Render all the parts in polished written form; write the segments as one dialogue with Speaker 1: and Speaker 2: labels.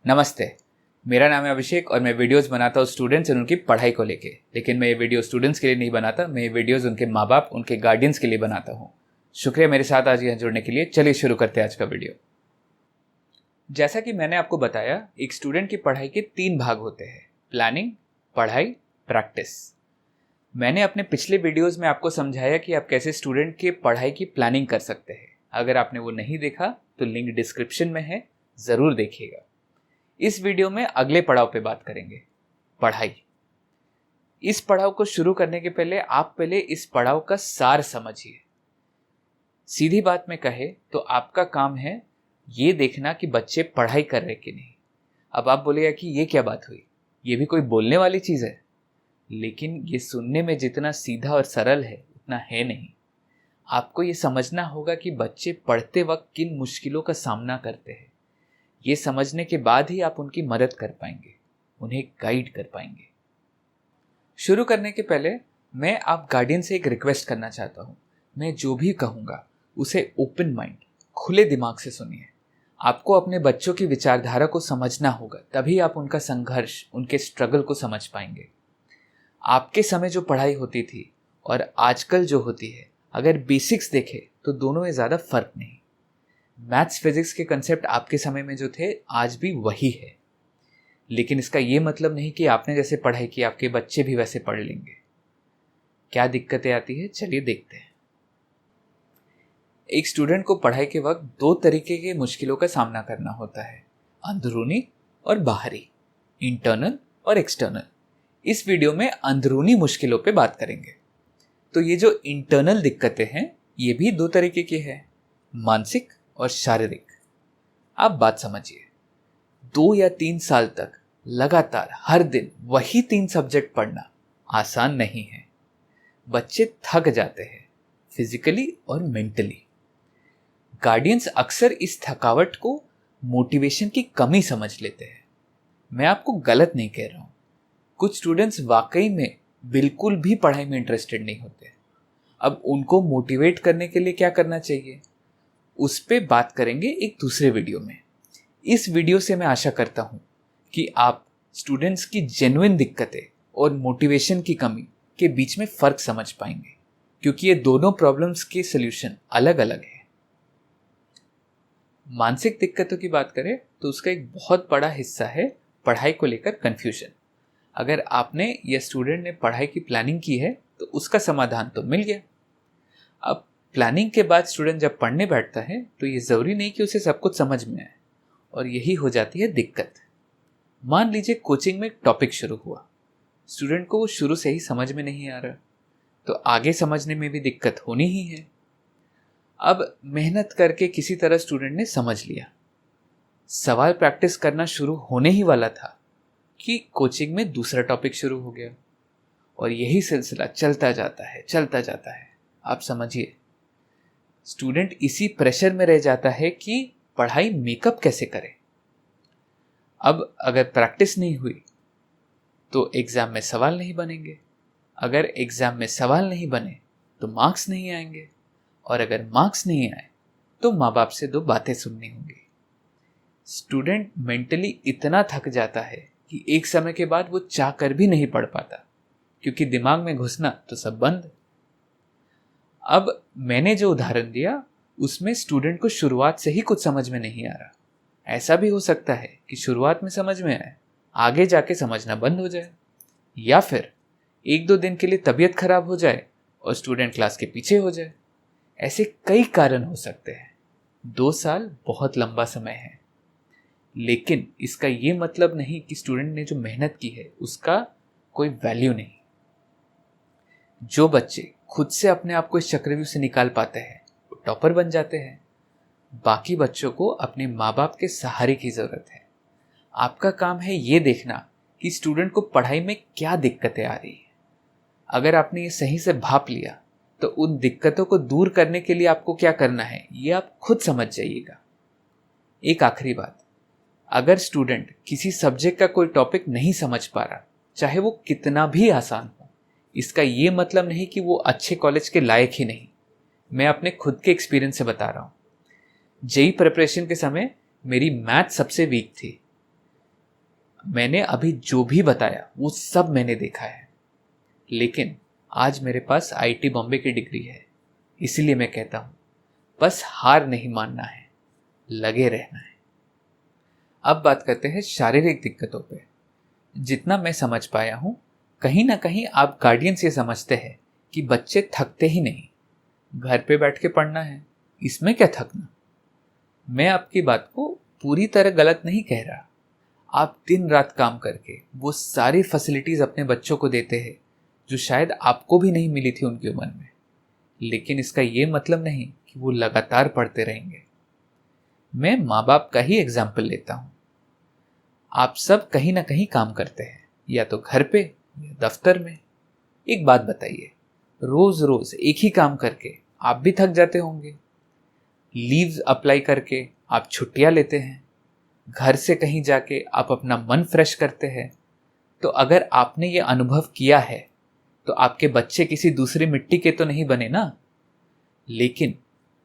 Speaker 1: नमस्ते। मेरा नाम है अभिषेक और मैं वीडियोस बनाता हूँ स्टूडेंट्स और उनकी पढ़ाई को लेके। लेकिन मैं ये वीडियो स्टूडेंट्स के लिए नहीं बनाता, मैं ये वीडियोस उनके माँ बाप, उनके गार्डियंस के लिए बनाता हूँ। शुक्रिया मेरे साथ आज यहाँ जुड़ने के लिए। चलिए शुरू करते हैं आज का वीडियो। जैसा कि मैंने आपको बताया, एक स्टूडेंट की पढ़ाई के 3 भाग होते हैं: प्लानिंग, पढ़ाई, प्रैक्टिस। मैंने अपने पिछले वीडियोज़ में आपको समझाया कि आप कैसे स्टूडेंट के पढ़ाई की प्लानिंग कर सकते हैं। अगर आपने वो नहीं देखा तो लिंक डिस्क्रिप्शन में है, ज़रूर देखिएगा। इस वीडियो में अगले पड़ाव पे बात करेंगे, पढ़ाई। इस पड़ाव को शुरू करने के पहले आप पहले इस पड़ाव का सार समझिए। सीधी बात में कहे तो आपका काम है ये देखना कि बच्चे पढ़ाई कर रहे कि नहीं। अब आप बोलेगा कि ये क्या बात हुई, ये भी कोई बोलने वाली चीज़ है? लेकिन ये सुनने में जितना सीधा और सरल है उतना है नहीं। आपको ये समझना होगा कि बच्चे पढ़ते वक्त किन मुश्किलों का सामना करते हैं। ये समझने के बाद ही आप उनकी मदद कर पाएंगे, उन्हें गाइड कर पाएंगे। शुरू करने के पहले मैं आप गार्डियन से एक रिक्वेस्ट करना चाहता हूँ। मैं जो भी कहूँगा उसे ओपन माइंड, खुले दिमाग से सुनिए। आपको अपने बच्चों की विचारधारा को समझना होगा, तभी आप उनका संघर्ष, उनके स्ट्रगल को समझ पाएंगे। आपके समय जो पढ़ाई होती थी और आजकल जो होती है, अगर बेसिक्स देखें तो दोनों में ज़्यादा फर्क नहीं। मैथ्स फिजिक्स के कंसेप्ट आपके समय में जो थे आज भी वही है। लेकिन इसका ये मतलब नहीं कि आपने जैसे पढ़ाई की आपके बच्चे भी वैसे पढ़ लेंगे। क्या दिक्कतें आती है, चलिए देखते हैं। एक स्टूडेंट को पढ़ाई के वक्त 2 तरीके के मुश्किलों का सामना करना होता है, अंदरूनी और बाहरी, इंटरनल और एक्सटर्नल। इस वीडियो में अंदरूनी मुश्किलों पे बात करेंगे। तो ये जो इंटरनल दिक्कतें हैं ये भी 2 तरीके की है, मानसिक और शारीरिक। आप बात समझिए, 2 या 3 साल तक लगातार हर दिन वही 3 सब्जेक्ट पढ़ना आसान नहीं है। बच्चे थक जाते हैं, फिजिकली और मेंटली। गार्डियंस अक्सर इस थकावट को मोटिवेशन की कमी समझ लेते हैं। मैं आपको गलत नहीं कह रहा हूँ। कुछ स्टूडेंट्स वाकई में बिल्कुल भी पढ़ाई में इंटरेस्टेड नहीं होते। अब उनको मोटिवेट करने के लिए क्या करना चाहिए, उस पे बात करेंगे एक दूसरे वीडियो में। इस वीडियो से मैं आशा करता हूँ कि आप स्टूडेंट्स की जेन्युइन दिक्कतें और मोटिवेशन की कमी के बीच में फ़र्क समझ पाएंगे, क्योंकि ये दोनों प्रॉब्लम्स के सल्यूशन अलग अलग हैं। मानसिक दिक्कतों की बात करें तो उसका एक बहुत बड़ा हिस्सा है पढ़ाई को लेकर कन्फ्यूजन। अगर आपने या स्टूडेंट ने पढ़ाई की प्लानिंग की है तो उसका समाधान तो मिल गया। अब प्लानिंग के बाद स्टूडेंट जब पढ़ने बैठता है तो ये ज़रूरी नहीं कि उसे सब कुछ समझ में आए, और यही हो जाती है दिक्कत। मान लीजिए कोचिंग में एक टॉपिक शुरू हुआ, स्टूडेंट को वो शुरू से ही समझ में नहीं आ रहा, तो आगे समझने में भी दिक्कत होनी ही है। अब मेहनत करके किसी तरह स्टूडेंट ने समझ लिया, सवाल प्रैक्टिस करना शुरू होने ही वाला था कि कोचिंग में दूसरा टॉपिक शुरू हो गया, और यही सिलसिला चलता जाता है, चलता जाता है। आप समझिए, स्टूडेंट इसी प्रेशर में रह जाता है कि पढ़ाई मेकअप कैसे करे। अब अगर प्रैक्टिस नहीं हुई तो एग्ज़ाम में सवाल नहीं बनेंगे, अगर एग्ज़ाम में सवाल नहीं बने तो मार्क्स नहीं आएंगे, और अगर मार्क्स नहीं आए तो माँ बाप से 2 बातें सुननी होंगी। स्टूडेंट मेंटली इतना थक जाता है कि एक समय के बाद वो चाह कर भी नहीं पढ़ पाता, क्योंकि दिमाग में घुसना तो सब बंद। अब मैंने जो उदाहरण दिया उसमें स्टूडेंट को शुरुआत से ही कुछ समझ में नहीं आ रहा। ऐसा भी हो सकता है कि शुरुआत में समझ में आए, आगे जाके समझना बंद हो जाए, या फिर 1-2 दिन के लिए तबीयत खराब हो जाए और स्टूडेंट क्लास के पीछे हो जाए। ऐसे कई कारण हो सकते हैं। 2 साल बहुत लंबा समय है, लेकिन इसका ये मतलब नहीं कि स्टूडेंट ने जो मेहनत की है उसका कोई वैल्यू नहीं। जो बच्चे खुद से अपने आप को इस चक्रव्यूह से निकाल पाते हैं वो टॉपर बन जाते हैं। बाकी बच्चों को अपने माँ बाप के सहारे की ज़रूरत है। आपका काम है ये देखना कि स्टूडेंट को पढ़ाई में क्या दिक्कतें आ रही है। अगर आपने ये सही से भाप लिया तो उन दिक्कतों को दूर करने के लिए आपको क्या करना है ये आप खुद समझ जाइएगा। एक आखिरी बात, अगर स्टूडेंट किसी सब्जेक्ट का कोई टॉपिक नहीं समझ पा रहा, चाहे वो कितना भी आसान हो, इसका ये मतलब नहीं कि वो अच्छे कॉलेज के लायक ही नहीं। मैं अपने खुद के एक्सपीरियंस से बता रहा हूँ। जेईई प्रिपरेशन के समय मेरी मैथ सबसे वीक थी। मैंने अभी जो भी बताया वो सब मैंने देखा है, लेकिन आज मेरे पास आईटी बॉम्बे की डिग्री है, इसीलिए मैं कहता हूँ बस हार नहीं मानना है, लगे रहना है। अब बात करते हैं शारीरिक दिक्कतों पे। जितना मैं समझ पाया हूँ, कहीं ना कहीं आप गार्डियंस ये समझते हैं कि बच्चे थकते ही नहीं, घर पे बैठ के पढ़ना है, इसमें क्या थकना। मैं आपकी बात को पूरी तरह गलत नहीं कह रहा। आप दिन रात काम करके वो सारी फैसिलिटीज अपने बच्चों को देते हैं जो शायद आपको भी नहीं मिली थी उनकी उम्र में, लेकिन इसका ये मतलब नहीं कि वो लगातार पढ़ते रहेंगे। मैं माँ बाप का ही एग्जाम्पल लेता हूँ। आप सब कहीं ना कहीं काम करते हैं, या तो घर पे या दफ्तर में। एक बात बताइए, रोज रोज एक ही काम करके आप भी थक जाते होंगे। लीव्स अप्लाई करके आप छुट्टियां लेते हैं, घर से कहीं जाके आप अपना मन फ्रेश करते हैं। तो अगर आपने ये अनुभव किया है तो आपके बच्चे किसी दूसरी मिट्टी के तो नहीं बने ना। लेकिन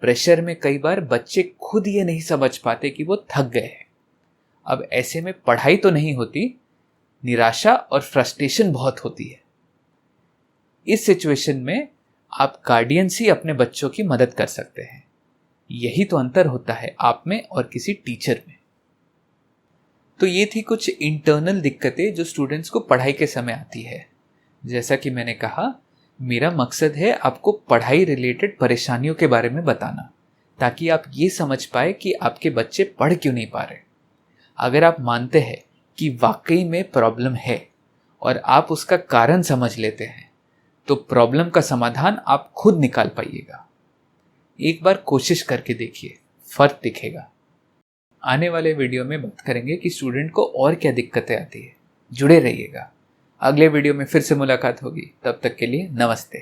Speaker 1: प्रेशर में कई बार बच्चे खुद ये नहीं समझ पाते कि वो थक गए हैं। अब ऐसे में पढ़ाई तो नहीं होती, निराशा और फ्रस्ट्रेशन बहुत होती है। इस सिचुएशन में आप गार्डियंस ही अपने बच्चों की मदद कर सकते हैं। यही तो अंतर होता है आप में और किसी टीचर में। तो ये थी कुछ इंटरनल दिक्कतें जो स्टूडेंट्स को पढ़ाई के समय आती है। जैसा कि मैंने कहा, मेरा मकसद है आपको पढ़ाई रिलेटेड परेशानियों के बारे में बताना, ताकि आप ये समझ पाए कि आपके बच्चे पढ़ क्यों नहीं पा रहे। अगर आप मानते हैं कि वाकई में प्रॉब्लम है और आप उसका कारण समझ लेते हैं, तो प्रॉब्लम का समाधान आप खुद निकाल पाइएगा। एक बार कोशिश करके देखिए, फर्क दिखेगा। आने वाले वीडियो में बात करेंगे कि स्टूडेंट को और क्या दिक्कतें आती है। जुड़े रहिएगा। अगले वीडियो में फिर से मुलाकात होगी। तब तक के लिए नमस्ते।